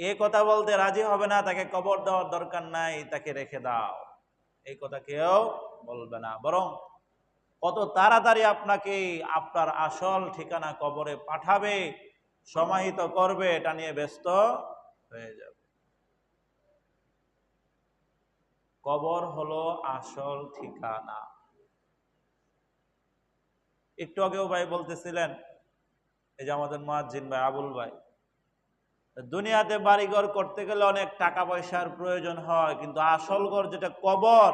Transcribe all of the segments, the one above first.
এই কথা বলতে রাজি হবে না, তাকে কবর দেওয়ার দরকার নাই, তাকে রেখে দাও, এই কথা কেউ বলবে না। বরং কত তাড়াতাড়ি আপনাকে আপনার আসল ঠিকানা কবরে পাঠাবে, সমাহিত করবে, এটা নিয়ে ব্যস্ত হয়ে যাবে। কবর হলো আসল ঠিকানা। একটু আগেও ভাই বলতেছিলেন, এই যে আমাদের মুয়াজ্জিন ভাই, আবুল ভাই, দুনিয়াতে বাড়িঘর করতে গেলে অনেক টাকা পয়সার প্রয়োজন হয়, কিন্তু আসল ঘর যেটা কবর,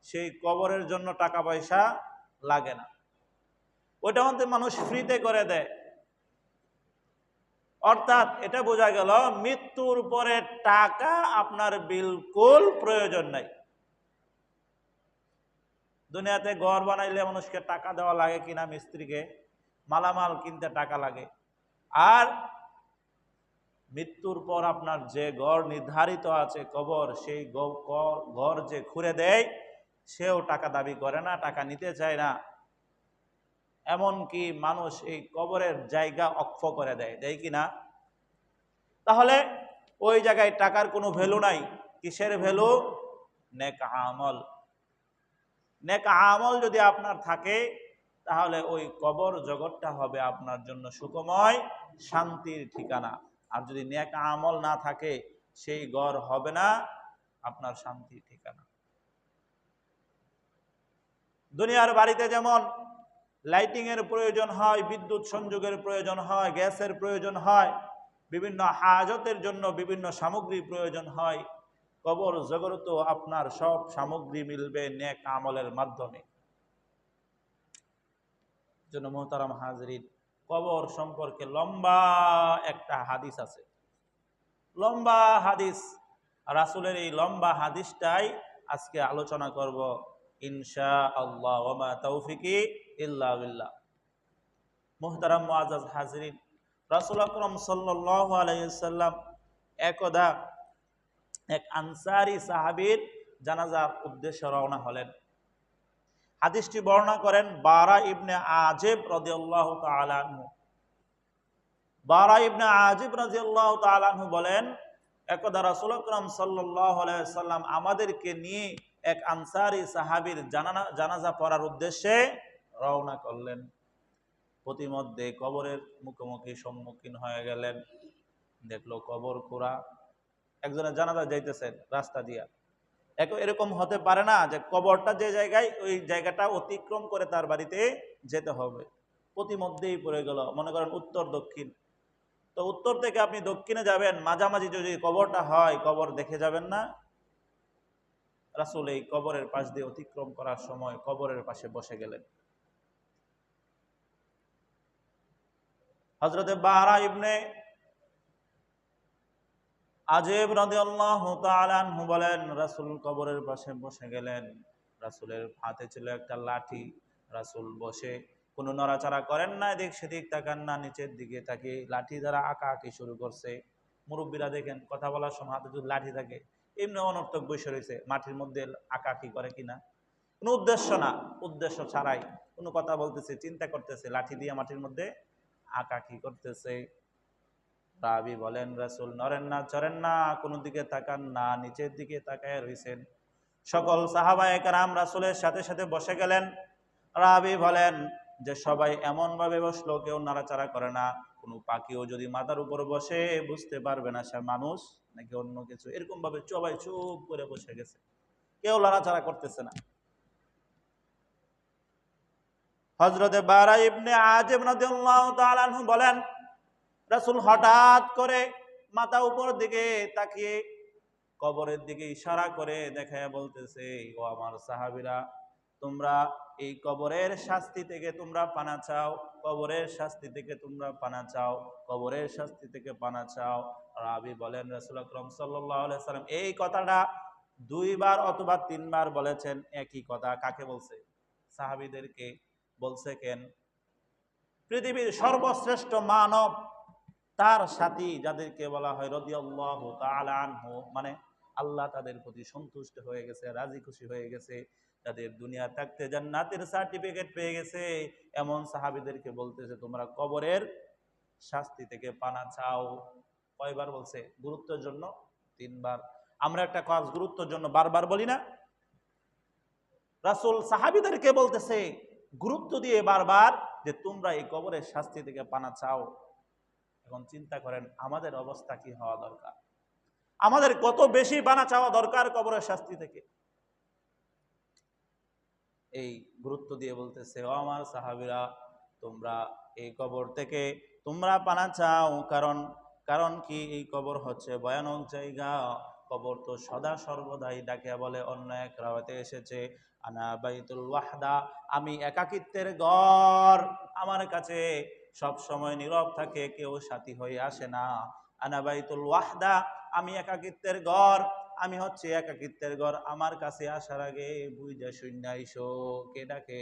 সেই কবরের জন্য টাকা পয়সা লাগে না। ওইটা মধ্যে মানুষ ফ্রিতে করে দেয়। অর্থাৎ এটা বোঝা গেল মৃত্যুর পরে টাকা আপনার বিলকুল প্রয়োজন নাই। দুনিয়াতে ঘর বানাইলে মানুষকে টাকা দেওয়া লাগে কিনা, মিস্ত্রিকে মালামাল কিনতে টাকা লাগে। আর মৃত্যুর পর আপনার যে ঘর নির্ধারিত আছে কবর, সেই ঘর যে খুঁড়ে দেয় সেও টাকা দাবি করে না, টাকা নিতে চায় না। এমনকি মানুষ এই কবরের জায়গা অক্ষ করে দেয়, দেয় কিনা? তাহলে ওই জায়গায় টাকার কোনো ভ্যালু নাই। কিসের ভ্যালু? নেক আমল। নেক আমল যদি আপনার থাকে, তাহলে ওই কবর জগৎটা হবে আপনার জন্য সুখময়, শান্তির ঠিকানা। আর যদি নেক আমল না থাকে, সেই ঘর হবে না আপনার শান্তির ঠিকানা। দুনিয়ার বাড়িতে যেমন লাইটিং এর প্রয়োজন হয়, বিদ্যুৎ সংযোগের প্রয়োজন হয়, গ্যাসের প্রয়োজন হয়, বিভিন্ন হাজতের জন্য বিভিন্ন সামগ্রী প্রয়োজন হয়, কবর জগতেও আপনার সব সামগ্রী মিলবে নেক আমলের মাধ্যমে। জন্য মোহতারাম হাজরিন, কবর সম্পর্কে লম্বা একটা হাদিস আছে, লম্বা হাদিস। রাসূলের এই লম্বা হাদিসটাই আজকে আলোচনা করব ইনশাআল্লাহ। ওয়া মা তাওফিকি ইল্লা বিল্লাহ। মোহতারাম মুআজ্জাজ হাজরিন, রাসূল আকরাম সাল্লাল্লাহু আলাইহি ওয়াসাল্লাম একদা এক আনসারী সাহাবীর জানাজার উদ্দেশ্যে রওনা হলেন। হাদিসটি বর্ণনা করেন বারা ইবনে আজিব রাদিয়াল্লাহু তাআলা আনহু। বারা ইবনে আজিব রাদিয়াল্লাহু তাআলা আনহু বলেন, একদা রাসূল আকরাম সাল্লাল্লাহু আলাইহি ওয়াসাল্লাম আমাদেরকে নিয়ে এক আনসারী সাহাবীর জানাজা পড়ার উদ্দেশ্যে রওনা করলেন। প্রতিমধ্যে কবরের মুখোমুখি সম্মুখীন হয়ে গেলেন। দেখলো কবর খোঁড়া, একজনের জানাজা যাইতেছেন রাস্তা দিয়া। এরকম হতে পারে না যে কবরটা যে জায়গায়, ওই জায়গাটা অতিক্রম করে তার বাড়িতে যেতে হবে। প্রতিমধ্যেই পড়ে গেল, মনে করেন উত্তর দক্ষিণ। তো উত্তর থেকে আপনি দক্ষিণে যাবেন, মাঝামাঝি যদি কবরটা হয়, কবর দেখে যাবেন না? রাসূল এই কবরের পাশ দিয়ে অতিক্রম করার সময় কবরের পাশে বসে গেলেন। হযরতে বারা ইবনে আজিব রাদিয়াল্লাহু তাআলা আনহু বলেন, রাসূল কবরের পাশে বসে গেলেন। রাসূলের হাতে ছিল একটা লাঠি। রাসূল বসে কোনো নড়াচড়া করেন না, এদিক সেদিক তাকান না, নিচের দিকে তাকিয়ে লাঠি দ্বারা আঁকাআঁকি শুরু করছে। মুরব্বীরা দেখেন কথা বলার সময় হাতে যদি লাঠি থাকে, এমনি অনর্থক বসে রয়েছে, মাটির মধ্যে আঁকাআঁকি করে কিনা, কোনো উদ্দেশ্য না, উদ্দেশ্য ছাড়াই কোনো কথা বলতেছে, চিন্তা করতেছে, লাঠি দিয়ে মাটির মধ্যে আঁকাআঁকি করতেছে। রাবি বলেন, রাসূল নড়েন না, চড়েন না, কোনো দিকে তাকান না, নিচের দিকে তাকায় রইছেন। সকল সাহাবায়ে কেরাম রাসূলের সাথে সাথে বসে গেলেন। রাবি বলেন যে সবাই এমন ভাবে বসলো, কেউ নাড়াচাড়া করে না। কোনো পাখিও যদি মাথার উপর বসে বুঝতে পারবে না সে মানুষ নাকি অন্য কিছু, এরকম ভাবে সবাই চুপ করে বসে গেছে, কেউ নাড়াচাড়া করতেছে না। হযরতে বারা ইবনে আজিব রাদিয়াল্লাহু তাআলা আনহু বলেন, রাসূল হঠাৎ করে মাথা উপর দিকে তাকিয়ে কবরের দিকে ইশারা করে দেখায় বলতেছে, ও আমার সাহাবীরা, তোমরা এই কবরের শাস্তি থেকে তোমরা পানা চাও, কবরের শাস্তি থেকে তোমরা পানা চাও, কবরের শাস্তি থেকে পানা চাও। রাবি বলেন, রাসূল আকরাম সাল্লাল্লাহু আলাইহি সাল্লাম এই কথাটা দুইবার অথবা তিনবার বলেছেন। একই কথা কাকে বলছে? সাহাবীদেরকে বলছে। কেন? পৃথিবীর সর্বশ্রেষ্ঠ মানব, তার সাথী যাদেরকে বলা হয় রাদিয়াল্লাহু তাআলা আনহু, মানে আল্লাহ তাদের প্রতি সন্তুষ্ট হয়ে গেছে, রাজি খুশি হয়ে গেছে, তাদের দুনিয়া থাকতে জান্নাতের সার্টিফিকেট পেয়ে গেছে, এমন সাহাবীদেরকে বলতেছে তোমরা কবরের শাস্তি থেকে পানা চাও, কয়বার বলছে? গুরুত্বের জন্য 3 বার। আমরা একটা কাজ গুরুত্বের জন্য বারবার বলি না? রাসূল সাহাবীদেরকে বলতেছে গুরুত্ব দিয়ে বারবার যে তোমরা এই কবরের শাস্তি থেকে পানা চাও। এখন চিন্তা করেন আমাদের অবস্থা কি হওয়া দরকার, আমাদের কত বেশি পানা চাওয়া দরকার কবরের শাস্তি থেকে। এই গুরুত্ব দিয়ে বলতেছে, ও আমার সাহাবীরা, তোমরা এই কবর থেকে তোমরা পানা চাও। কারণ কারণ কি? এই কবর হচ্ছে ভয়ানক জায়গা। কবর তো সদা সর্বদাই ডাকে বলে, অন্য এক রাওয়াতে এসেছে, আনা বাইতুল ওয়াহদা, আমি একাকিত্বের ঘর, আমার কাছে সব সময় নীরব থাকে, কেউ সাথী হয়ে আসে না। আনা বাইতুল ওয়াহদা, আমি একাকিত্বের ঘর, আমি হচ্ছে একাকিত্বের ঘর, আমার কাছে আসার আগে বুঝা শূন্য আইসো। কে ডাকে?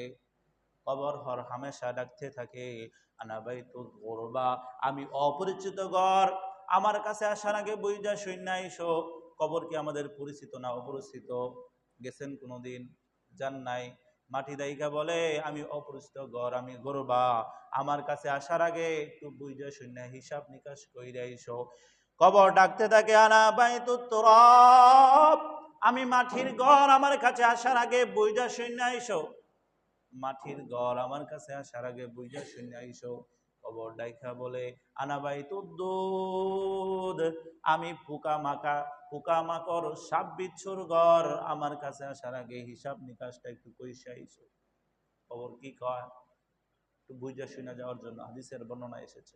কবর হর হামেশা ডাকতে থাকে, আনা বাইতুল গুরবা, আমি অপরিচিত ঘর, আমার কাছে আসার আগে বুঝা শূন্য আইসো। কবর কি আমাদের পরিচিত না অপরিচিত? গেছেন কোনোদিন? যান নাই? মাটি দাইকা বলে আমি অপরিচিত ঘর, আমি গরবা, আমার কাছে আসার আগে একটু বুঝা শূন্য হিসাব নিকাশ কইরা আইসো। কবর ডাকতে থাকে, আনা বাইতুত তুরাব, আমি মাটির ঘর, আমার কাছে আসার আগে বুঝা শূন্য আইসো। মাটির ঘর, আমার কাছে আসার আগে বুঝা শূন্য আইসো। কবর ডাইকা বলে, আনা বাইতুদ দুদ, আমি পোকামাকড় সাপ বিচ্ছুর ঘর, আমার কাছে আসার আগে হিসাব নিকাশটা একটু কইসা আইসো। কবর কি কয়? একটু বুঝা শুনে যাওয়ার জন্য হাদিসের বর্ণনা এসেছে।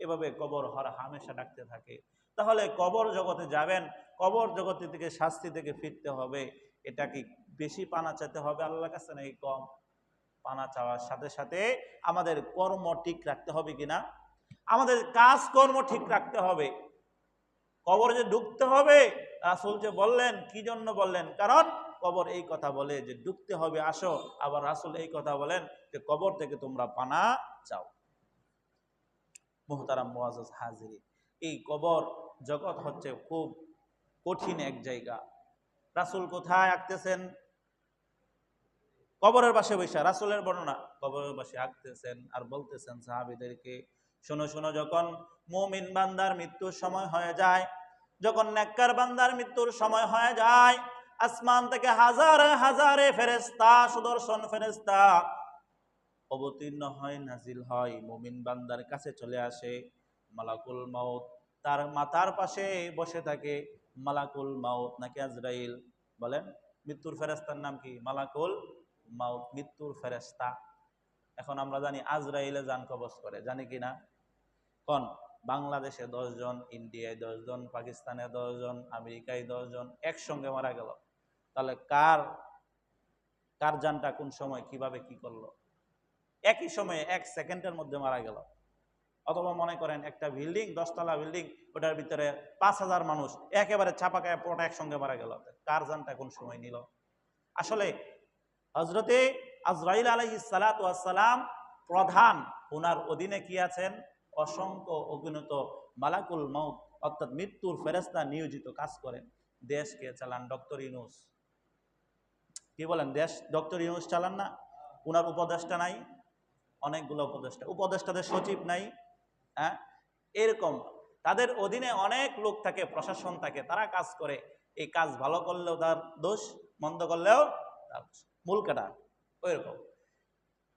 এভাবে কবর হর হামেশা ডাকতে থাকে। তাহলে কবর জগতে যাবেন, কবর জগতে থেকে শাস্তি থেকে ফিরতে হবে, এটা কি বেশি পানা চাইতে হবে আল্লাহর কাছে নাকি কম? পানা চাওয়ার সাথে সাথে আমাদের কর্ম ঠিক রাখতে হবে কিনা, আমাদের কাজ কর্ম ঠিক রাখতে হবে। কবর যে ঢুকতে হবে, রাসূল যে বললেন, কি জন্য বললেন? কারণ কবর এই কথা বলে যে ঢুকতে হবে, আসো। আবার রাসূল এই কথা বলেন যে কবর থেকে তোমরা পানা চাও। মুহতারাম মুআজ্জাজ হাজিরিন, এই কবর জগৎ হচ্ছে খুব কঠিন এক জায়গা। রাসূল কোথায় আঁকতেছেন? কবরের পাশে বৈশা, রাসূলের বর্ণনা, কবরের পাশে আঁকতেছেন আর বলতেছেন সাহাবীদেরকে, শোনো শোনো, যখন মুমিন বান্দার মৃত্যুর সময় হয়ে যায়, যখন নেককার বান্দার মৃত্যুর সময় হয়ে যায়, আসমান থেকে হাজারে হাজারে ফেরেশতা, সুদর্শন ফেরেশতা অবতীর্ণ হয়, নাজিল হয়, মুমিন বান্দার কাছে চলে আসে। মালাকুল মাউত তার মাথার পাশে বসে থাকে। মালাকুল মাউত নাকি আজরাইল? বলেন, মৃত্যুর ফেরেশতার নাম কি? মালাকুল মাউত, মৃত্যুর ফেরেশতা। এখন আমরা জানি আজরাইলে জান কবজ করে, জানি কি না? কোন? বাংলাদেশে 10 জন, ইন্ডিয়ায় 10 জন, পাকিস্তানে 10 জন, আমেরিকায় 10 জন একসঙ্গে মারা গেল। তাহলে কার কার জানটা কোন সময় কিভাবে কি করলো? একই সময়ে 1 সেকেন্ডের মধ্যে মারা গেল। অথবা মনে করেন একটা বিল্ডিং, 10 তলা বিল্ডিং, ওটার ভিতরে 5000 মানুষ একেবারে চাপাকায় পুরোটা একসঙ্গে মারা গেল। কার জানটা কোন সময় নিল? আসলে হযরতে আজরাইল আলাইহিস সালাতু ওয়াস সালাম প্রধান, ওনার অধীনে কি আছেন? অসংখ্য অগণিত মালাকুল মাউত অর্থাৎ মৃত্যুর ফেরেশতা নিয়োজিত কাজ করেন। দেশকে চালান ডক্টর ইউনূস। কি বলেন? দেশ ডক্টর ইউনূস চালান না? ওনার উপদেষ্টা নাই? অনেকগুলো উপদেষ্টা, উপদেষ্টাদের সচিব নাই? হ্যাঁ, এরকম তাদের অধীনে অনেক লোক থাকে, প্রশাসন থাকে, তারা কাজ করে। এই কাজ ভালো করলেও তার দোষ, মন্দ করলেও তার দোষ। মূল কাটা ওই রকম।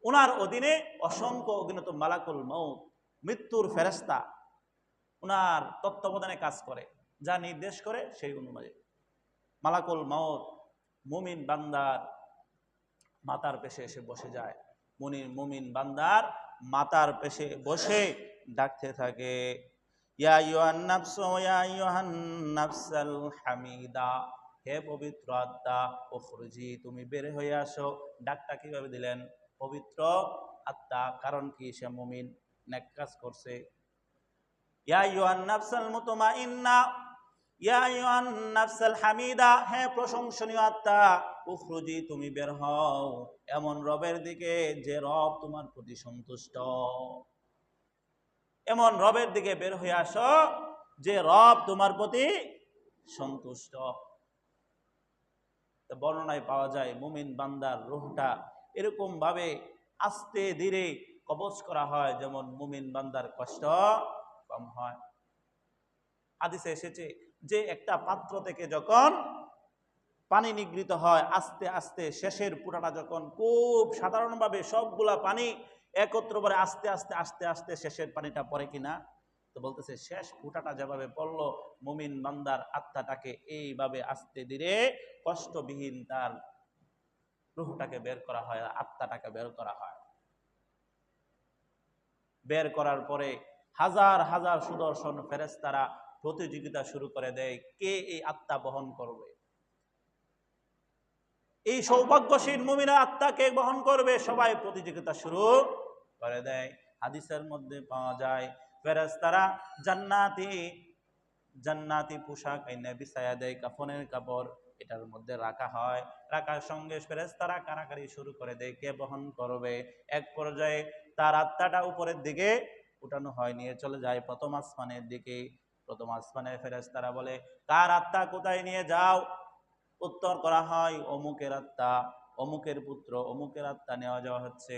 ওনার অধীনে অসংখ্য অগণিত মালাকুল মাউত মৃত্যুর ফেরেশতা ওনার তত্ত্বাবধানে কাজ করে, যা নির্দেশ করে সেই অনুযায়ী মালাকুল মাউত মুমিন বান্দার মাতার পেশে এসে বসে যায়। মুমিন বান্দার মাতার পেশে বসে ডাকতে থাকে, ইয়া আইয়ুহান নাফসু ইয়া আইয়ুহান নাফসাল হামিদা, হে পবিত্র আত্মা উখরুজি, তুমি বের হয়ে আসো। ডাকটা কিভাবে দিলেন? পবিত্র আত্মা, কারণ কি? সে মুমিন, নেক কাজ করছে। ইয়া আইয়ুহান নাফসাল মুতমাইন্না, ইয়া আইয়ুহান নাফসাল হামিদা, হে প্রশংসনীয় আত্মা উখরুজি, তুমি বের হও এমন রবের দিকে যে রব তোমার প্রতি সন্তুষ্ট। এমন রবের দিকে বের হয়ে আসো যে রব তোমার প্রতি সন্তুষ্ট। বর্ণনায় পাওয়া যায় মুমিন বান্দার রূহটা এরকম ভাবে আস্তে ধীরে কবজ করা হয় যেমন মুমিন বান্দার কষ্ট কম হয়। হাদিসে এসেছে যে একটা পাত্র থেকে যখন পানি নিগৃহীত হয় আস্তে আস্তে শেষের পুরাটা যখন খুব সাধারণভাবে সবগুলা পানি একত্র করে আস্তে আস্তে আস্তে আস্তে শেষের পানিটা পড়ে কিনা, তো বলতেছে শেষ ফুটাটা যেভাবে পড়লো মুমিন বান্দার আত্মাটাকে এইভাবে আস্তে ধীরে কষ্টবিহীন তার রূহটাকে বের করা হয়, আত্মাটাকে বের করা হয়। বের করার পরে হাজার হাজার সুদর্শন ফেরেশতারা প্রতিযোগিতা শুরু করে দেয় কে এই আত্মা বহন করবে। এই সৌভাগ্যশীল মুমিনা আত্মাকে বহন করবে, সবাই প্রতিযোগিতা শুরু করে দেয়। হাদিসের মধ্যে পাওয়া যায় ফেরেশতারা জান্নাতি পোশাক এনে বিছায়া দেয়, কাফনের কাপড় এটার মধ্যে রাখা হয়। রাখার সঙ্গে ফেরেশতারা কারাকারি শুরু করে দেয় কে বহন করবে। এক পর্যায়ে তার আত্মাটা উপরের দিকে উঠানো হয়, নিয়ে চলে যায় প্রথম আসমানের দিকে। প্রথম আসমানের ফেরেশতারা বলে কার আত্মা কোথায় নিয়ে যাও? উত্তর করা হয় অমুকের আত্মা, অমুকের পুত্র, অমুকের আত্মা নেওয়া যাওয়া হচ্ছে।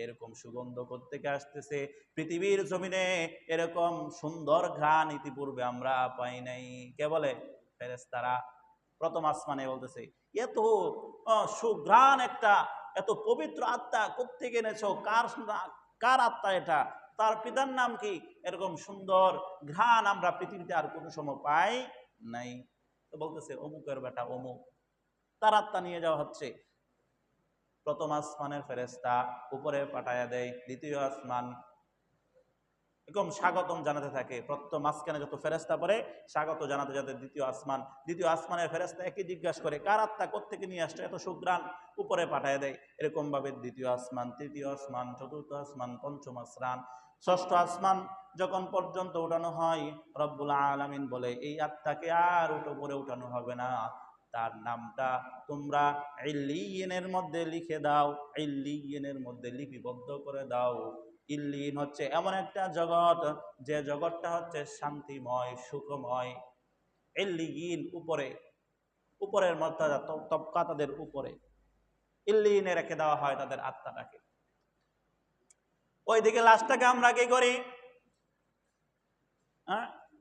এরকম সুগন্ধ কোত্থেকে আসতেছে? পৃথিবীর জমিনে এরকম সুন্দর ঘ্রাণ ইতিপূর্বে আমরা পাই নাই। কে বলে? ফেরেশতারা প্রথম আসমানে বলতেছে এত সুঘ্রাণ একটা এত পবিত্র আত্মা কোত্থেকে এনেছো? কার আত্মা এটা? তার পিতার নাম কি? এরকম সুন্দর ঘ্রাণ আমরা পৃথিবীতে আর কোনো সময় পাই নাই। তো বলতেছে অমুকের বেটা অমুক, তার আত্মা নিয়ে যাওয়া হচ্ছে। প্রথম আসমানের ফেরেশতা উপরে পাঠায়া দেয়, দ্বিতীয় আসমান এরকম স্বাগতম জানাতে থাকে। প্রথম মাঝখানে যত ফেরেশতা পড়ে স্বাগত জানাতে যাতে দ্বিতীয় আসমানের ফেরেশতা একই জিজ্ঞাসা করে কার আত্মা কোত্থেকে নিয়ে আসছে এত সুঘ্রাণ, উপরে পাঠায় দেয়। এরকম ভাবে দ্বিতীয় আসমান, তৃতীয় আসমান, চতুর্থ আসমান, পঞ্চম আসমান, ষষ্ঠ আসমান যখন পর্যন্ত উঠানো হয়, রব্বুল আলামিন বলে এই আত্মাকে আর উপরে উঠানো হবে না, তার নামটা তোমরা ইল্লিয়িনের মধ্যে লিখে দাও, ইল্লিয়িনের মধ্যে লিপিবদ্ধ করে দাও। ইল্লিয়িন হচ্ছে এমন একটা জগৎ যে জগৎটা হচ্ছে শান্তিময়, সুখময়। ইল্লিয়িন উপরের মর্যাদা, তবকা তাদের উপরে। ইল্লিয়িনে রেখে দেওয়া হয় তাদের আত্মাটাকে। ওইদিকে লাশটাকে আমরা কি করি?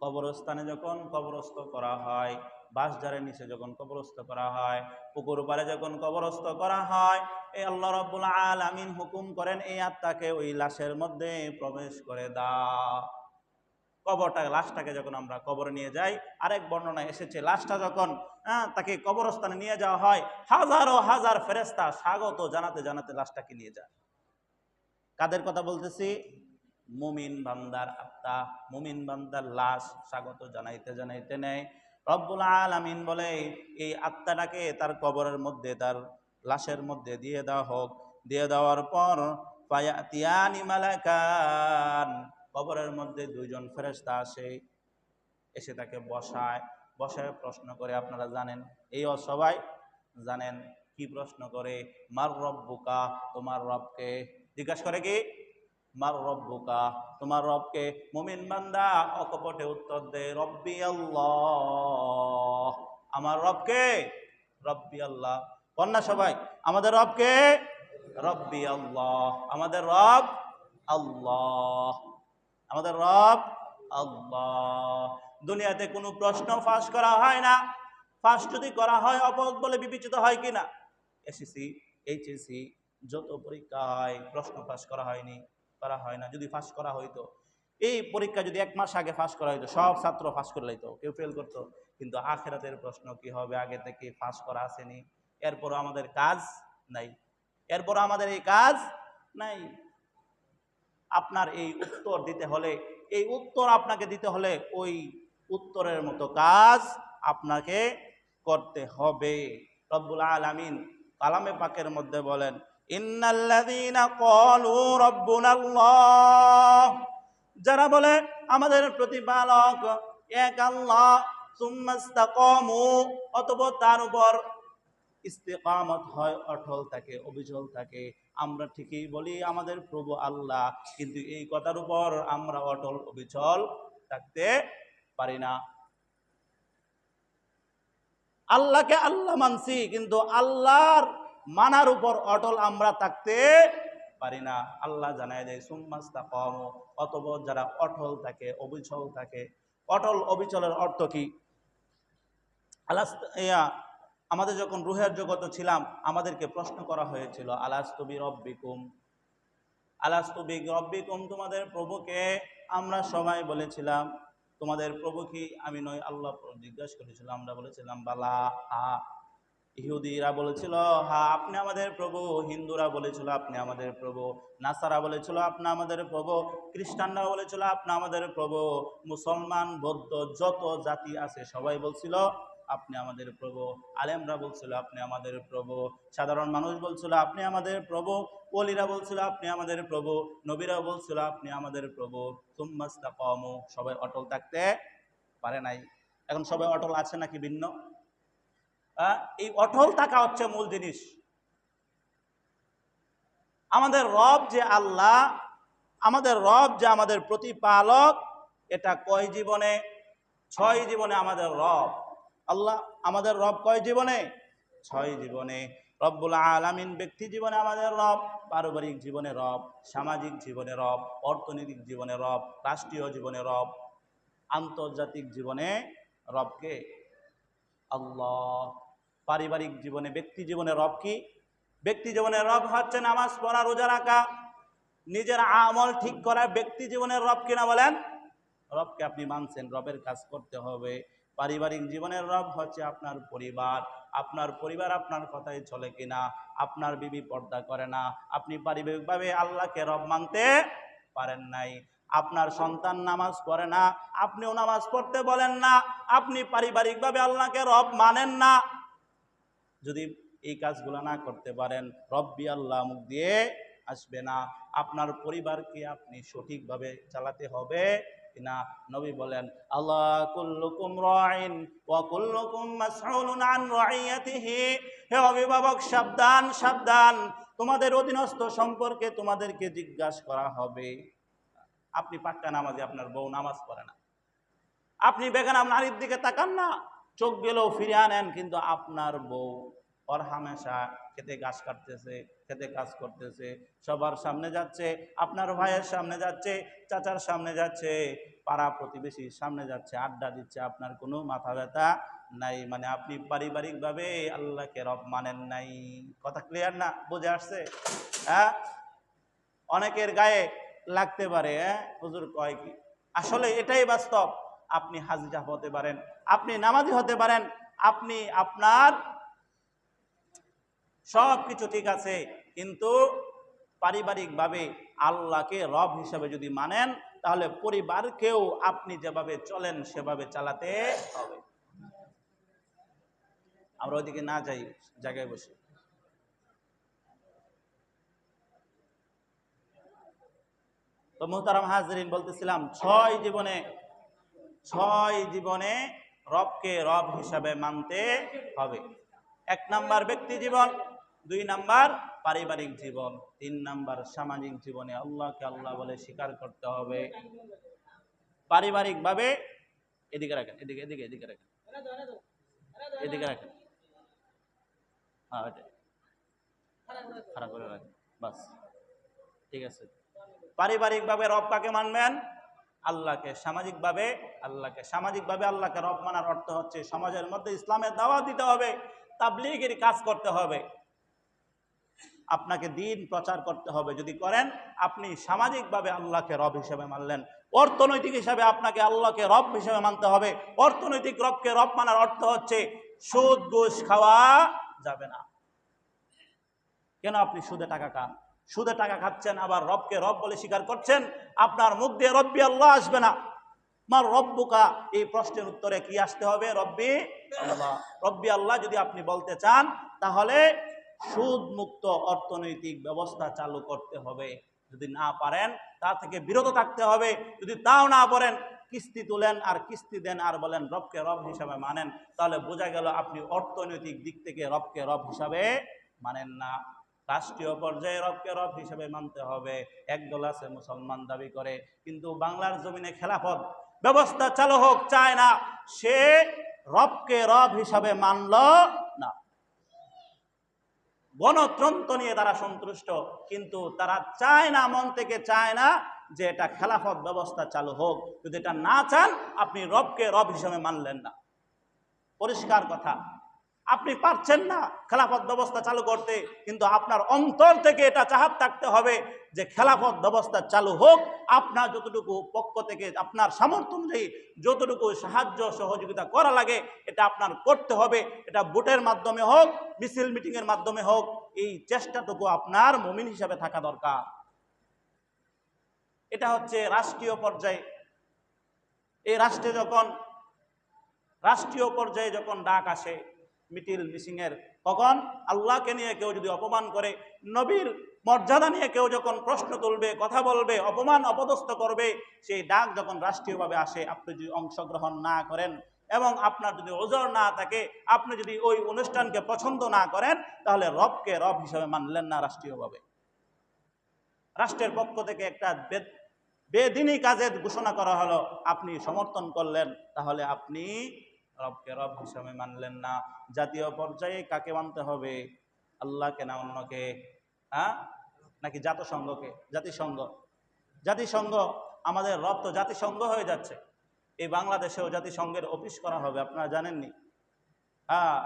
কবরস্থানে যখন কবরস্থ করা হয়, বাঁশঝাড়ের নিচে যখন কবরস্থ করা হয়, পুকুর পাড়ে যখন কবরস্থ করা হয়, এই আল্লাহ রাব্বুল আলামিন হুকুম করেন এই আত্মাকে ওই লাশের মধ্যে প্রবেশ করে দাও। লাশটাকে যখন আমরা কবরে নিয়ে যাই, আরেক বর্ণনায় এসেছে লাশটা যখন তাকে কবরস্থানে নিয়ে যাওয়া হয়, হাজারো হাজার ফেরেশতা স্বাগত জানাতে জানাতে লাশটাকে নিয়ে যায়। কাদের কথা বলতেছি? মুমিন বান্দার আত্মা, মুমিন বান্দার লাশ স্বাগত জানাইতে জানাইতে নেয়। রব্বুল আলামিন বলে এই আত্মাটাকে তার কবরের মধ্যে, তার লাশের মধ্যে দিয়ে দেওয়া হোক। দিয়ে দেওয়ার পর ফায়াতিয়ানি মালাকান, কবরের মধ্যে দুইজন ফেরেশতা আসে, এসে তাকে বসায় প্রশ্ন করে। আপনারা জানেন, এই সবাই জানেন কি প্রশ্ন করে? মার রব্বুকা, তোমার রবকে। জিজ্ঞাসা করে কি? মার রব্বুকা, তোমার রবকে। মুমিন বান্দা অকপটে উত্তর দেয় রব্বি আল্লাহ, আমার রবকে রব্বি আল্লাহ। কন্যা সবাই আমাদের রবকে রব্বি আল্লাহ, আমাদের রব আল্লাহ, আমাদের রব আল্লাহ। দুনিয়াতে কোনো প্রশ্ন ফাঁস করা হয় না। ফাঁস যদি করা হয় অপরাধ বলে বিবেচিত হয় কিনা? এসএসসি, এইচএসসি যত পরীক্ষা হয় প্রশ্ন ফাঁস করা হয় না। যদি ফাঁস করা হইতো, এই পরীক্ষা যদি 1 মাস আগে ফাঁস করা হইতো, সব ছাত্র ফাঁস করে লাইতো, কেউ ফেল করতো। কিন্তু আখিরাতের প্রশ্ন কি হবে আগে থেকে ফাঁস করা আসেনি। এরপরও আমাদের কাজ নাই, এরপরও আমাদের এই কাজ নাই। আপনার এই উত্তর দিতে হলে, এই উত্তর আপনাকে দিতে হলে ওই উত্তরের মতো কাজ আপনাকে করতে হবে। রব্বুল আলামিন কালামে পাকের মধ্যে বলেন ইন্নাল্লাযীনা ক্বালু রাব্বুনাল্লাহ, যারা বলে আমাদের প্রতিপালক এক আল্লাহ, সুম্মাস্তাকামু, অতঃপর তার উপর ইস্তেকামত হয়, অটল থাকে, অবিচল থাকে। আমরা ঠিকই বলি আমাদের প্রভু আল্লাহ, কিন্তু এই কথার উপর আমরা অটল অবিচল থাকতে পারি না। আল্লাহকে আল্লাহ মানছি, কিন্তু আল্লাহর মানার উপর অটল আমরা থাকতে পারি না। আল্লাহ জানায় দেয় সুম্মাস্তাকামু, অতঃপর যারা অটল থাকে, অবিচল থাকে, অটল অবিচলের অর্থ কি? আমাদের যখন রুহের জগতে ছিলাম আমাদেরকে প্রশ্ন করা হয়েছিল, আলাস্তু বিরব্বিকুম, আলাস্তু বিরব্বিকুম, তোমাদের প্রভুকে? আমরা সবাই বলেছিলাম তোমাদের প্রভু কি আমি নই? আল্লাহ জিজ্ঞাসা করেছিল, আমরা বলেছিলাম বালা, হা। ইহুদিরা বলেছিল হা আপনি আমাদের প্রভু, হিন্দুরা বলেছিল আপনি আমাদের প্রভু, নাসারা বলেছিল আপনি আমাদের প্রভু, খ্রিস্টানরা বলেছিল আপনি আমাদের প্রভু, মুসলমান বৌদ্ধ যত জাতি আছে সবাই বলছিল আপনি আমাদের প্রভু, আলেমরা বলছিল আপনি আমাদের প্রভু, সাধারণ মানুষ বলছিল আপনি আমাদের প্রভু, ওলিরা বলছিল আপনি আমাদের প্রভু, নবীরা বলছিল আপনি আমাদের প্রভু। সুম্মাস্তাকামু, সবাই অটল থাকতে পারে নাই। এখন সবাই অটল আছে নাকি ভিন্ন? এই অটল থাকা হচ্ছে মূল জিনিস। আমাদের রব যে আল্লাহ, আমাদের রব যে আমাদের প্রতিপালক, এটা কয় জীবনে? 6 জীবনে আমাদের রব আল্লাহ। আমাদের রব কয় জীবনে? 6 জীবনে। রব্বুল আলামিন ব্যক্তি জীবনে আমাদের রব, পারিবারিক জীবনে রব, সামাজিক জীবনে রব, অর্থনৈতিক জীবনে রব, রাষ্ট্রীয় জীবনে রব, আন্তর্জাতিক জীবনে রবকে আল্লাহ। পারিবারিক জীবনে, ব্যক্তি জীবনে রব কি? ব্যক্তি জীবনের রব হচ্ছে নামাজ পড়া, রোজা রাখা, নিজের আমল ঠিক করা। ব্যক্তি জীবনের রব কিনা বলেন? রবকে আপনি মানছেন, রবের কাজ করতে হবে। পারিবারিক জীবনের রব হচ্ছে আপনার পরিবার। আপনার পরিবার আপনার কথাই চলে কিনা, আপনার বিবি পর্দা করে না, আপনি পারিবারিকভাবে আল্লাহকে রব মানতে পারেন নাই, আপনার সন্তান নামাজ পড়ে না, আপনিও নামাজ পড়তে বলেন না, আপনি পারিবারিকভাবে আল্লাহকে রব মানেন না। যদি এই কাজগুলো না করতে পারেন, রব্বি আল্লাহ মুখ দিয়ে আসবে না। আপনার পরিবারকে আপনি সঠিকভাবে চালাতে হবে কিনা? নবী বলেন আল্লাহ কুল্লুকুম রাইন ওয়া কুল্লুকুম মাসউলুন আন রাইয়াতিহি। হে অভিভাবক, সাবধান সাবধান, তোমাদের অধীনস্থ সম্পর্কে তোমাদেরকে জিজ্ঞাসা করা হবে। আপনি পাক্কা নামাজি, আপনার বউ নামাজ পড়ে না, আপনি বেগানা নারীর দিকে তাকান না, চোখ গেলেও ফিরে আনেন, কিন্তু আপনার বউ ওর হামেশা খেতে ঘাস কাটতেছে, খেতে কাজ করতেছে, সবার সামনে যাচ্ছে, আপনার ভাইয়ের সামনে যাচ্ছে, চাচার সামনে যাচ্ছে, পাড়া প্রতিবেশীর সামনে যাচ্ছে, আড্ডা দিচ্ছে, আপনার কোনো মাথা ব্যথা নাই। মানে আপনি পারিবারিকভাবে আল্লাহকে রব মানেন নাই। কথা ক্লিয়ার না? বুঝে আসছে? হ্যাঁ, অনেকের গায়ে লাগতে পারে, হুজুর কয় কি? আসলে এটাই বাস্তব। আপনি হাজি হতে পারেন, আপনি নামাজি হতে পারেন, আপনি আপনার সব কিছু ঠিক আছে, কিন্তু পারিবারিকভাবে আল্লাহকে রব হিসাবে যদি মানেন, তাহলে পরিবারকেও আপনি যেভাবে চলেন সেভাবে চালাতে হবে। আমরা ওইদিকে না যাই, জায়গায় বসে। তো মুহতারাম হাজরিন, বলতেছিলাম 6 জীবনে রবকে রব হিসাবে মানতে হবে। 1 নাম্বার ব্যক্তি জীবন, 2 নাম্বার পারিবারিক জীবন, 3 নাম্বার সামাজিক জীবনে আল্লাহকে আল্লাহ বলে স্বীকার করতে হবে। পারিবারিকভাবে এদিকে রাখেন, এদিকে এদিকে এদিকে রাখেন, এদিকে রাখেন, হ্যাঁ খারাপ করে রাখেন, বাস ঠিক আছে। পারিবারিকভাবে রব কাকে মানবেন? আল্লাহকে। সামাজিকভাবে আল্লাহকে। সামাজিকভাবে আল্লাহকে রব মানার অর্থ হচ্ছে সমাজের মধ্যে ইসলামের দাওয়াত দিতে হবে, তাবলীগের কাজ করতে হবে, আপনাকে দিন প্রচার করতে হবে। যদি করেন, আপনি সামাজিকভাবে আল্লাহকে রব হিসেবে মানলেন। অর্থনৈতিক হিসাবে আপনাকে আল্লাহকে রব হিসেবে মানতে হবে। অর্থনৈতিক রবকে রব মানার অর্থ হচ্ছে সুদ ঘুষ খাওয়া যাবে না। কেন আপনি সুদে টাকা খান? সুদে টাকা খাচ্ছেন, আবার রবকে রব বলে স্বীকার করছেন, আপনার মুখ দিয়ে রব্বি আল্লাহ আসবে না। মার রব্বুকা, এই প্রশ্নের উত্তরে কি আসতে হবে? রব্বি আল্লাহ। রব্বি আল্লাহ যদি আপনি বলতে চান, তাহলে সুদ মুক্ত অর্থনৈতিক ব্যবস্থা চালু করতে হবে। যদি না পারেন, তা থেকে বিরত থাকতে হবে। যদি তাও না পারেন, কিস্তি তুলেন আর কিস্তি দেন আর বলেন রবকে রব হিসাবে মানেন, তাহলে বোঝা গেল আপনি অর্থনৈতিক দিক থেকে রবকে রব হিসাবে মানেন না। রাষ্ট্রীয় পর্যায়ে রবকে রব হিসেবে মানতে হবে। একদল আছে মুসলমান দাবি করে, কিন্তু বাংলার জমিনে খেলাফত ব্যবস্থা চালু হোক চায় না, সে রবকে রব হিসাবে মানল না। গণতন্ত্র নিয়ে তারা সন্তুষ্ট, কিন্তু তারা চায় না, মন থেকে চায় না যে এটা খেলাফত ব্যবস্থা চালু হোক। যদি এটা না চান, আপনি রবকে রব হিসেবে মানলেন না। পরিষ্কার কথা। আপনি পারছেন না খেলাফত ব্যবস্থা চালু করতে, কিন্তু আপনার অন্তর থেকে এটা চাহাত থাকতে হবে যে খেলাফত ব্যবস্থা চালু হোক। আপনার যতটুকু পক্ষ থেকে আপনার সামর্থ্য অনুযায়ী যতটুকু সাহায্য সহযোগিতা করা লাগে এটা আপনার করতে হবে। এটা ভোটের মাধ্যমে হোক, মিছিল মিটিংয়ের মাধ্যমে হোক, এই চেষ্টাটুকু আপনার মুমিন হিসাবে থাকা দরকার। এটা হচ্ছে রাষ্ট্রীয় পর্যায়ে। এই রাষ্ট্রীয় পর্যায়ে যখন ডাক আসে মিটিল মিছিংয়ের, তখন আল্লাহকে নিয়ে কেউ যদি অপমান করে, নবীর মর্যাদা নিয়ে কেউ যখন প্রশ্ন তুলবে, কথা বলবে, অপমান অপদস্থ করবে, সেই ডাক যখন রাষ্ট্রীয়ভাবে আসে, আপনি যদি অংশগ্রহণ না করেন এবং আপনার যদি ওজর না থাকে, আপনি যদি ওই অনুষ্ঠানকে পছন্দ না করেন, তাহলে রবকে রব হিসাবে মানলেন না রাষ্ট্রীয়ভাবে। রাষ্ট্রের পক্ষ থেকে একটা বেদিনী কাজের ঘোষণা করা হলো, আপনি সমর্থন করলেন, তাহলে আপনি রবকে রব হিসাবে মানলেন না। জাতীয় পর্যায়ে কাকে মানতে হবে? আল্লাহকে না অন্যকে? নাকি জাতিসংঘকে? জাতিসংঘ। আমাদের রব তো জাতিসংঘ হয়ে যাচ্ছে। এই বাংলাদেশেও জাতিসংঘের অফিস করা হবে, আপনারা জানেননি?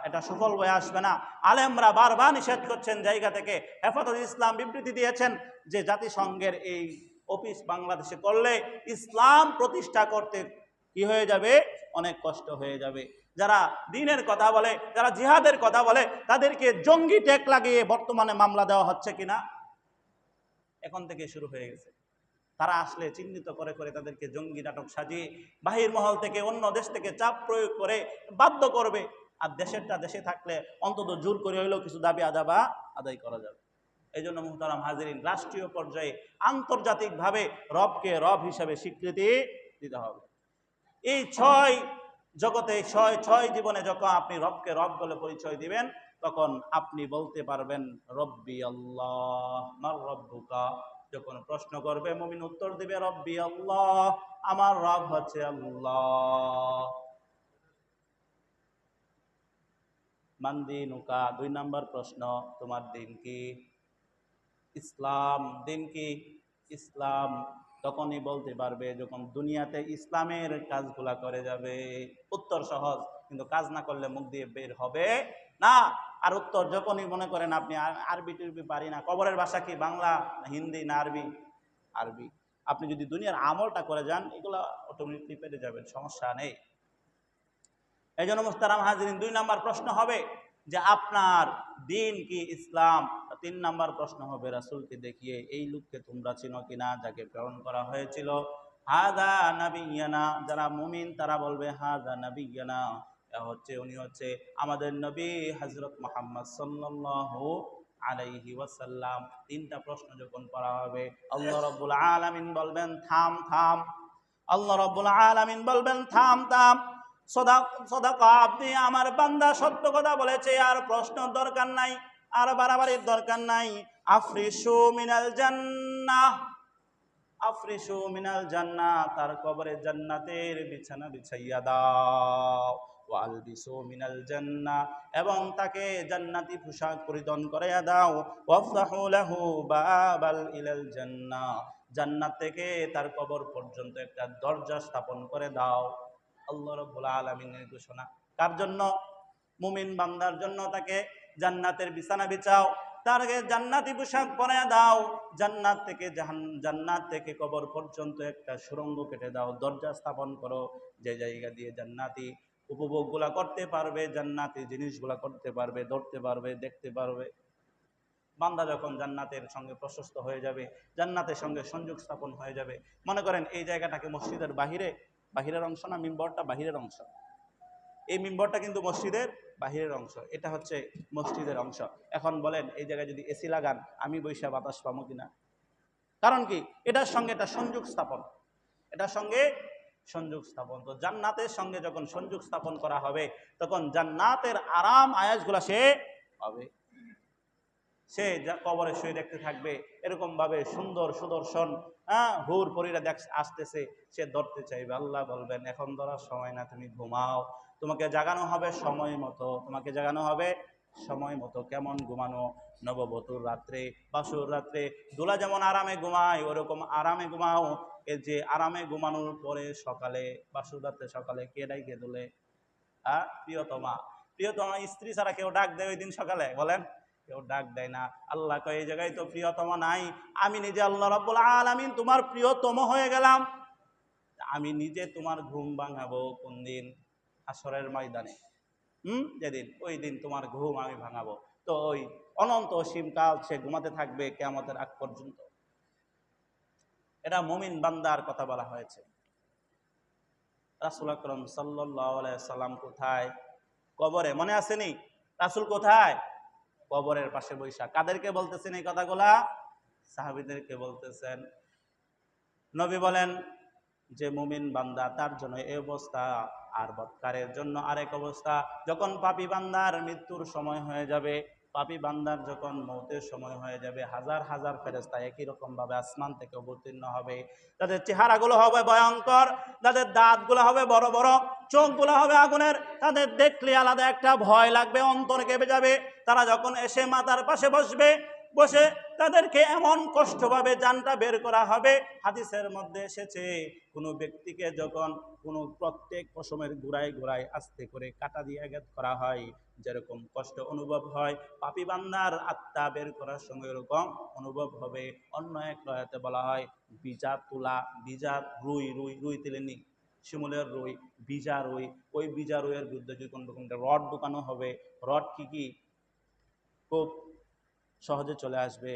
এটা সফল হয়ে আসবে না। আলেমরা বারবার নিষেধ করছেন জায়গা থেকে। হেফাজত ইসলাম বিবৃতি দিয়েছেন যে জাতিসংঘের এই অফিস বাংলাদেশে করলে ইসলাম প্রতিষ্ঠা করতে কি হয়ে যাবে? অনেক কষ্ট হয়ে যাবে। যারা দ্বীনের কথা বলে, যারা জিহাদের কথা বলে, তাদেরকে জঙ্গি ট্যাগ লাগিয়ে বর্তমানে মামলা দেওয়া হচ্ছে কিনা? এখন থেকে শুরু হয়ে গেছে। তারা আসলে চিহ্নিত করে করে তাদেরকে জঙ্গি নাটক সাজিয়ে বাহির মহল থেকে, অন্য দেশ থেকে চাপ প্রয়োগ করে বাধ্য করবে। আর দেশেরটা দেশে থাকলে অন্তত জোর করে হইলেও কিছু দাবি আদায় করা যাবে। এই জন্য মুহতারাম হাজিরিন, রাষ্ট্রীয় পর্যায়ে আন্তর্জাতিকভাবে রবকে রব হিসাবে স্বীকৃতি দিতে হবে। এই ছয় জগতে, ছয় জীবনে যখন আপনি রবকে রব বলে পরিচয় দিবেন, তখন আপনি বলতে পারবেন রব্বি আল্লাহ মার রব্বুকা। যখন প্রশ্ন করবে, মুমিন উত্তর দিবে রব্বি আল্লাহ, আমার রব হচ্ছে আল্লাহ। মান দীনুকা, 2 নম্বর প্রশ্ন, তোমার দিন কি? ইসলাম। দিন কি? ইসলাম। তখনই বলতে পারবে যখন দুনিয়াতে ইসলামের কাজগুলা করে যাবে। উত্তর সহজ, কিন্তু কাজ না করলে মুখ দিয়ে বের হবে না। আর উত্তর যখনই মনে করেন আপনি আরবি টুরবি পারি না, কবরের ভাষা কি বাংলা, হিন্দি না আরবি? আরবি। আপনি যদি দুনিয়ার আমলটা করে যান, এগুলা অটোমেটিকলি পেরে যাবেন, সমস্যা নেই। এই জন্য মুহতারাম হাজিরিন, 2 নম্বর প্রশ্ন হবে যে আপনার দিন কি? ইসলাম। 3 নম্বর প্রশ্ন হবে রাসূলকে দেখিয়ে, এই লোককে তোমরা চিনো কিনা, যাকে প্রেরণ করা হয়েছিল? হাযা নাবিয়্যানা। যারা মুমিন তারা বলবে হাযা নাবিয়্যানা, উনি হচ্ছে আমাদের নবী হযরত মুহাম্মদ সাল্লাল্লাহু আলাইহি ওয়াসাল্লাম। 3টা প্রশ্ন যখন করা হবে, আল্লাহ রাব্বুল আলামিন বলবেন থাম থাম। আল্লাহ রাব্বুল আলামিন বলবেন থাম থাম। সদাকা আব্দি, আমার বান্দা সত্য কথা বলেছে, আর প্রশ্ন দরকার নাই, আর বাড়াবাড়ির দরকার নাই। আফরিসু মিনাল জান্নাহ, আফরিসু মিনাল জান্নাহ, তার কবরে জান্নাতের বিছানা বিছাইয়া দাও। ওয়ালবিসু মিনাল জান্নাহ, এবং তাকে জান্নাতি পোশাক পরিধান করাইয়া দাও। ওয়াফতাহু লাহু বাবাল ইলাল জান্নাহ, জান্নাত থেকে তার কবর পর্যন্ত একটা দরজা স্থাপন করে দাও। আল্লাহ রাব্বুল আলামিনের ঘোষণা। কার জন্য? মুমিন বান্দার জন্য। তাকে জান্নাতের বিছানা বিছাও, তাকে জান্নাতি পোশাক পরাইয়া দাও। জান্নাত থেকে কবর পর্যন্ত একটা সুড়ঙ্গ কেটে দাও, দরজা স্থাপন করো, যে জায়গা দিয়ে জান্নাতি উপভোগগুলা করতে পারবে, জান্নাতি জিনিসগুলা করতে পারবে, ধরতে পারবে, দেখতে পারবে। বান্দা যখন জান্নাতের সঙ্গে প্রশস্ত হয়ে যাবে, জান্নাতের সঙ্গে সংযোগ স্থাপন হয়ে যাবে। মনে করেন এই জায়গাটাকে মসজিদের বাহিরের অংশ না, মিম্বরটা বাহিরের অংশ। এই মিম্বরটা কিন্তু মসজিদের বাহিরের অংশ, এটা হচ্ছে মসজিদের অংশ। এখন বলেন এই জায়গায় যদি এসি লাগান, আমি বৈশা বাতাস পাবো কিনা? কারণ কি? এটার সঙ্গে এটা সংযোগ স্থাপন, এটার সঙ্গে সংযোগ স্থাপন। তো জান্নাতের সঙ্গে যখন সংযোগ স্থাপন করা হবে, তখন জান্নাতের আরাম আয়াসগুলা সে হবে। সে কবরে শুয়ে দেখতে থাকবে, এরকম ভাবে সুন্দর সুদর্শন হুর পরীরা আসতেছে, সে ধরতে চাইবে। আল্লাহ বলবেন এখন ধরার সময় না, তুমি ঘুমাও। তোমাকে জাগানো হবে সময় মতো, তোমাকে জাগানো হবে সময় মতো কেমন ঘুমানো, নববধূর রাত্রে বাসর রাত্রে দোলা যেমন আরামে ঘুমায় ওরকম আরামে ঘুমাও। এই যে আরামে ঘুমানোর পরে সকালে বাসর রাত্রে সকালে কে ডাইকে তোলে? প্রিয়তমা। প্রিয়তমা স্ত্রী ছাড়া কেউ ডাক দেয় ওই দিন সকালে? বলেন, কেউ ডাক দেয় না। আল্লাহ কয় এই জায়গায় তো প্রিয়তমা নাই, আমি নিজে আল্লাহ রাব্বুল আলামিন তোমার প্রিয়তম হয়ে গেলাম। আমি নিজে তোমার ঘুম ভাঙাবো কোন দিন? হাসরের ময়দানে। যেদিন, ওই দিন তোমার ঘুম আমি ভাঙাবো। তো ওই অনন্ত অসীমকাল সে ঘুমাতে থাকবে কিয়ামতের আগ পর্যন্ত। এটা মুমিন বান্দার কথা বলা হয়েছে। রাসূল আকরাম সাল্লাল্লাহু আলাইহি সাল্লাম কোথায়? কবরে। মনে আসেনি? রাসূল কোথায়? কবরের পাশে বৈশা। কাদেরকে বলতেছেন এই কথাগুলা? সাহাবীদেরকে বলতেছেন। নবী বলেন যে মুমিন বান্দা তার জন্য এই অবস্থা, আর বদকারের জন্য আরেক অবস্থা। যখন পাপী বান্দার মৃত্যুর সময় হয়ে যাবে, পাপী বান্দার যখন মৌতের সময় হয়ে যাবে, হাজার হাজার ফেরেশতা একই রকম ভাবে আসমান থেকে অবতীর্ণ হবে। তাদের চেহারাগুলো হবে ভয়ঙ্কর, তাদের দাঁতগুলো হবে বড় বড়, চোখগুলো হবে আগুনের। তাদের দেখলে আলাদা একটা ভয় লাগবে, অন্তর কেঁপে যাবে। তারা যখন এসে মাথার পাশে বসবে, বসে তাদেরকে এমন কষ্টভাবে জানটা বের করা হবে। হাদিসের মধ্যে এসেছে কোনো ব্যক্তিকে যখন কোনো প্রত্যেক পশমের গোড়ায় গোড়ায় আস্তে করে কাটা দিয়ে আঘাত করা হয়, যেরকম কষ্ট অনুভব হয়, পাপী বান্দার আত্মা বের করার সময় এরকম অনুভব হবে। অন্য এক রায়াতে বলা হয় বীজা তুলা, বীজা রুই, রুই রুই তেলেনি শিমুলের রুই, বীজা রুই। ওই বীজা রুইয়ের বিরুদ্ধে যদি কোনো রকম রড ঢুকানো হবে, রড কি খুব সহজে চলে আসবে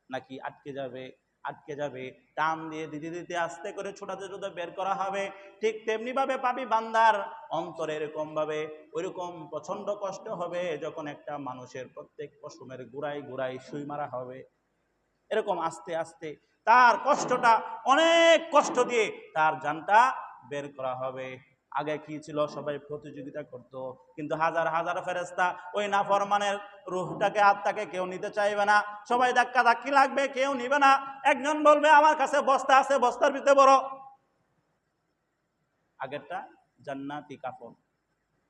নাকি আটকে যাবে? আটকে যাবে। টান দিয়ে দিতে দিতে আস্তে করে ছোটাতে ছোটাতে বের করা হবে। ঠিক তেমনি ভাবে পাপী বান্দার অন্তরে এরকম ভাবে ওইরকম প্রচন্ড কষ্ট হবে যখন একটা মানুষের প্রত্যেক পশমের গোড়ায় গোড়ায় সুই মারা হবে। এরকম আস্তে আস্তে তার কষ্টটা, অনেক কষ্ট দিয়ে তার জানটা বের করা হবে। আগে কি ছিল? সবাই প্রতিযোগিতা করত, কিন্তু হাজার হাজার ফেরেশতা ওই নাফরমানের রূহটাকে, আত্মাকে কেউ নিতে চাইবে না। সবাই ধাক্কা ধাক্কি লাগবে, কেউ নিবে না। একজন বলবে আমার কাছে বস্তা আছে, বস্তার ভিতরে বড়। আগেরটা জান্নাতি কাফন,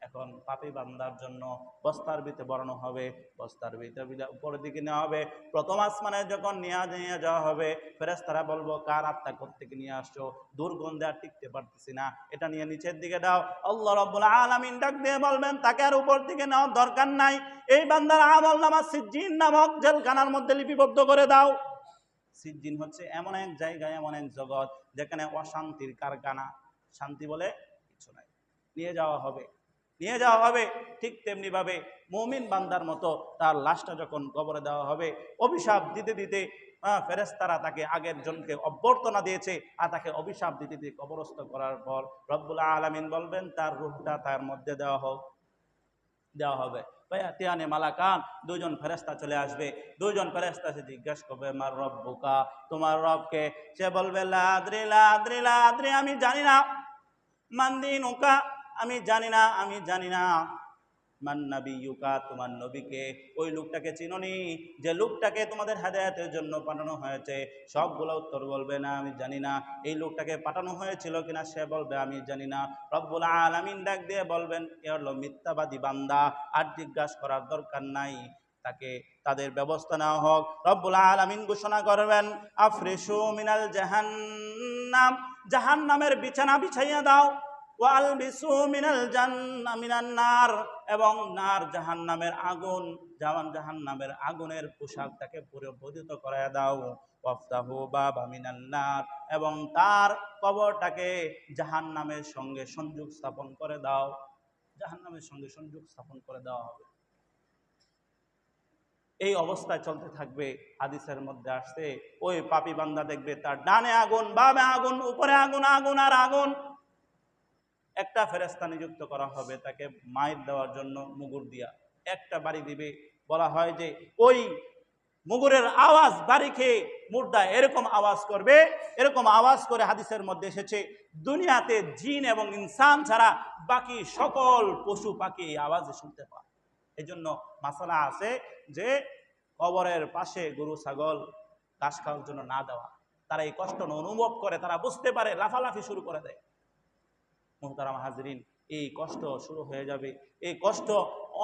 এখন পাপী বান্দার জন্য বস্তার ভিতরে বরানো হবে, বস্তার ভিতরে উপরের দিকে নেওয়া হবে। প্রথম আসমানে যখন নিয়ে যাওয়া হবে, ফেরেশতারা বলবো কার আত্মা কোত্থেকে নিয়ে আসছো? দুর্গন্ধে আর টিকতে পারতেছি না, এটা নিয়ে নিচের দিকে দাও। আল্লাহ রাব্বুল আলামিন ডাক দিয়ে বলবেন তাকে আর উপর দিকে নেওয়ার দরকার নাই, এই বান্দার আমল নামা সিজ্জিন নামক জেলখানার মধ্যে লিপিবদ্ধ করে দাও। সিজ্জিন হচ্ছে এমন এক জায়গায়, এমন এক জগৎ যেখানে অশান্তির কারখানা, শান্তি বলে কিছু নাই। নিয়ে যাওয়া হবে, নিয়ে যাওয়া হবে। ঠিক তেমনি ভাবে মুমিন বান্দার মতো তার লাশটা যখন কবরে দেওয়া হবে, অভিশাপ দিতে দিতে ফেরেশতারা তাকে আগের জনকে অভ্যর্থনা দিয়েছে, আর তাকে অভিশাপ দিতে দিতে কবরস্থ করার পর রব্বুল আলামিন বলবেন তার রূহটা তার মধ্যে দেওয়া হবে। তিয়ানে মালাকান, দুজন ফেরেশতা চলে আসবে। দুজন ফেরেশতা সে জিজ্ঞাসা করবে মার রব্বুকা, তোমার রবকে? সে বলবে লা আদরি লা আদরি লা আদরি, আমি জানি না। মান দীনুকা, আমি জানি না, আমি জানি না। মান নাবিয়ুকা, তোমার নবীকে? ওই লোকটাকে চিনোনি যে লোকটাকে তোমাদের হেদায়েতের জন্য পাঠানো হয়েছে? সবগুলো উত্তর বলবে না আমি জানি না। এই লোকটাকে পাঠানো হয়েছিল কিনা সে বলবে আমি জানি না। রব্বুল আলামিন ডাক দিয়ে বলবেন এ হলো মিথ্যাবাদী বান্দা, আর জিজ্ঞাসা করার দরকার নাই, তাকে তাদের ব্যবস্থা নেওয়া হোক। রব্বুল আলামিন ঘোষণা করবেন আফরিশু মিনাল জাহান্নাম, জাহান্নামের বিছানা বিছাইয়া দাও। ওয়ালবিসু মিনাল জান্নাহ মিনান নার, এবং নার জাহান্নামের আগুন, জাহান্নামের আগুনের পোশাকটাকে পরিধান করায় দাও। ওয়াফতাহু বাবা মিনান নার, এবং তার কবরটাকে জাহান্নামের সঙ্গে সংযোগ স্থাপন করে দাও। জাহান্নামের সঙ্গে সংযোগ স্থাপন করে দেওয়া হবে। এই অবস্থায় চলতে থাকবে। হাদিসের মধ্যে আসছে ওই পাপী বান্দা দেখবে তার ডানে আগুন, বামে আগুন, উপরে আগুন, আগুন আর আগুন। একটা ফেরেশতা নিযুক্ত করা হবে তাকে মাইর দেওয়ার জন্য, মুগুর দিয়া একটা বাড়ি দিবে। বলা হয় যে ওই মুগুরের আওয়াজ বাড়ি খেয়ে মুর্দা এরকম আওয়াজ করবে, এরকম আওয়াজ করে হাদিসের মধ্যে এসেছে দুনিয়াতে জিন এবং ইনসান ছাড়া বাকি সকল পশু পাখি এই আওয়াজে শুনতে পায়। এই জন্য মাসালা আছে যে কবরের পাশে গরু ছাগল ঘাস খাওয়ার জন্য না দেওয়া। তারা এই কষ্ট অনুভব করে, তারা বুঝতে পারে, লাফালাফি শুরু করে দেয়। মুহতারাম হাজরিন, এই কষ্ট শুরু হয়ে যাবে। এই কষ্ট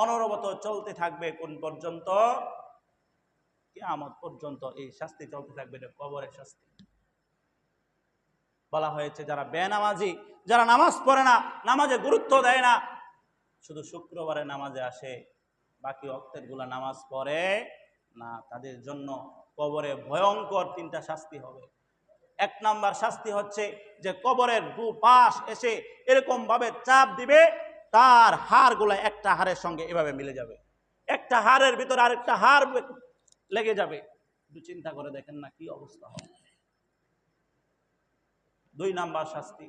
অনবরত চলতে থাকবে কোন পর্যন্ত? কিয়ামত পর্যন্ত এই শাস্তি চলতে থাকবে, এটা কবরের শাস্তি। বলা হয়েছে যারা বেনামাজি, যারা নামাজ পড়ে না, নামাজে গুরুত্ব দেয় না, শুধু শুক্রবারে নামাজে আসে, বাকি ওয়াক্তের গুলা নামাজ পড়ে না, তাদের জন্য কবরে ভয়ঙ্কর 3টা শাস্তি হবে। 1 নাম্বার শাস্তি হচ্ছে যে কবরের দুপাশ এসে এরকম ভাবে চাপ দিবে, তার হাড়গুলা একটা হাড়ের সঙ্গে এভাবে মিলে যাবে, একটা হাড়ের ভিতরে আরেকটা হাড় লেগে যাবে। একটু চিন্তা করে দেখেন না কি অবস্থা হবে। 2 নাম্বার শাস্তি,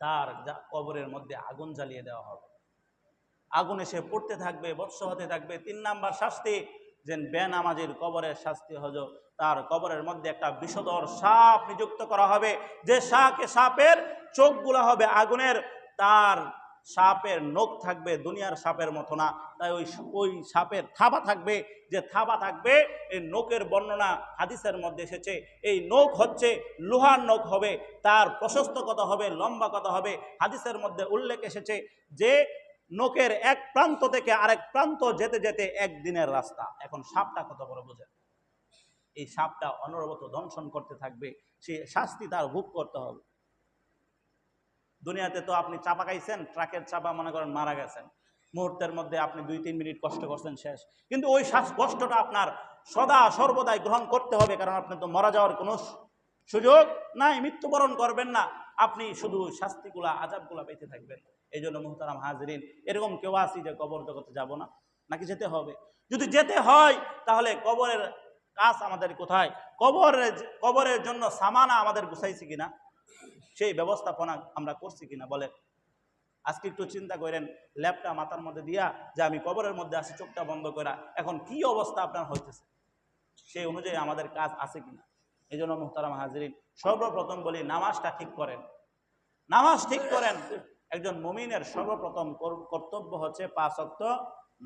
তার কবরের মধ্যে আগুন জ্বালিয়ে দেওয়া হবে, আগুন এসে পড়তে থাকবে, ভস্ম হতে থাকবে। 3 নাম্বার শাস্তি, যে বেনামাজির কবরের শাস্তি হলো তার কবরের মধ্যে একটা বিষধর সাপ নিযুক্ত করা হবে, যে সাপের চোখগুলা হবে আগুনের, তার সাপের নখ থাকবে দুনিয়ার সাপের মতো না, তাই ওই সাপের থাবা থাকবে, যে থাবা থাকবে এই নখের বর্ণনা হাদিসের মধ্যে এসেছে, এই নখ হচ্ছে লোহার নখ হবে, তার প্রশস্ত কত হবে, লম্বা কত হবে, হাদিসের মধ্যে উল্লেখ এসেছে যে নখের এক প্রান্ত থেকে আরেক প্রান্ত যেতে যেতে 1 দিনের রাস্তা। এখন সাপটা কত বড় বোঝেন, এই সাপটা অনবরত দংশন করতে থাকবে, সে শাস্তি তার ভোগ করতে হবে। দুনিয়াতে তো আপনি চাপা খাইছেন, ট্রাকের চাপা, মনে করেন মারা গেছেন, মুহূর্তের মধ্যে আপনি 2-3 মিনিট কষ্ট করছেন, শেষ। কিন্তু ওই কষ্টটা আপনার সদা সর্বদাই গ্রহণ করতে হবে, কারণ আপনি তো মারা যাওয়ার কোনো সুযোগ নাই, মৃত্যুবরণ করবেন না, আপনি শুধু শাস্তিগুলা আযাবগুলা পেতে থাকবেন। এই জন্য মুহতারাম হাজরিন, এরকম কেউ আসি যে কবর জগতে যাব না, নাকি যেতে হবে? যদি যেতে হয় তাহলে কবরের কাজ আমাদের কোথায়? কবরের জন্য সামানা আমাদের গুছাইছি কিনা, সেই ব্যবস্থাপনা আমরা করছি কিনা বলে। আজকে একটু চিন্তা করেন, ল্যাপটা মাথার মধ্যে দিয়া যে আমি কবরের মধ্যে আসি চোখটা বন্ধ করা, এখন কি অবস্থা আপনার হইতেছে, সেই অনুযায়ী আমাদের কাজ আছে কিনা। এই জন্য মুহতারাম হাজরিন, সর্বপ্রথম বলি নামাজটা ঠিক করেন, নামাজ ঠিক করেন। একজন মুমিনের সর্বপ্রথম কর্তব্য হচ্ছে 5 ওয়াক্ত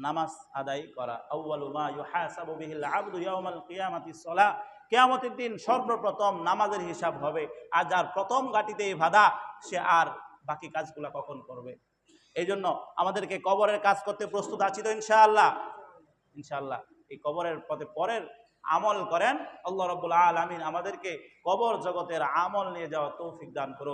নামাজ আদায় করা। আউয়ালু মা ইউহাসাবু বিহিল আবদু ইয়াউমাল কিয়ামাতিস সালাহ, কিয়ামতের দিন সর্বপ্রথম নামাজের হিসাব হবে। আর যার প্রথম গাটিতেই বাধা, সে আর বাকি কাজগুলা কখন করবে? এই জন্য আমাদেরকে কবরের কাজ করতে প্রস্তুত আছি তো ইনশাআল্লাহ? ইনশাআল্লাহ এই কবরের পথে পরের আমল করেন। আল্লাহ রাব্বুল আলামিন আমাদেরকে কবর জগতের আমল নিয়ে যাওয়ার তৌফিক দান করুন।